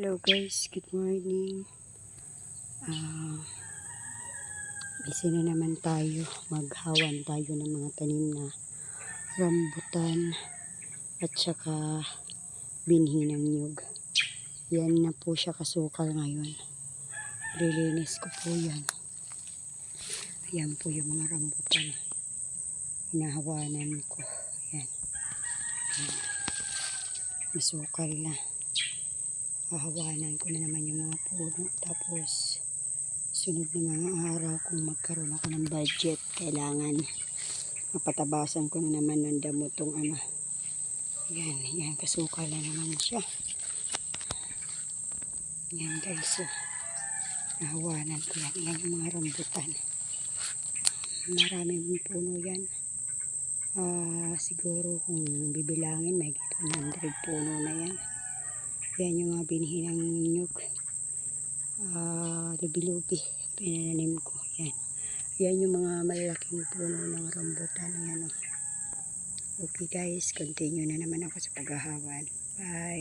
Hello guys, good morning. Busy na naman tayo. Maghawan tayo ng mga tanim na rambutan at saka binhi ng niyog. Yan na po siya kasukal ngayon. Lilinis ko po yan. Ayan po yung mga rambutan. Hinahawanan ko. Ayan. Ayan. Masukal na. Hahawanan ko na naman yung mga puno. Tapos sunod na mga araw kung magkaroon ako ng budget, kailangan mapatabasan ko na naman ng damo tong ano. Yan, kasukal na naman siya. Yan guys, so nahawanan ko yan. Yan yung mga rambutan. Maraming puno yan. Siguro kung bibilangin may 100 puno na yan. Yan yung mga binhi ng niyog. Lubi-lubi pinananim ko. Yan yung mga malalaking puno ng rambutan. Yan, oh. Okay guys, continue na naman ako sa paghahawan. Bye.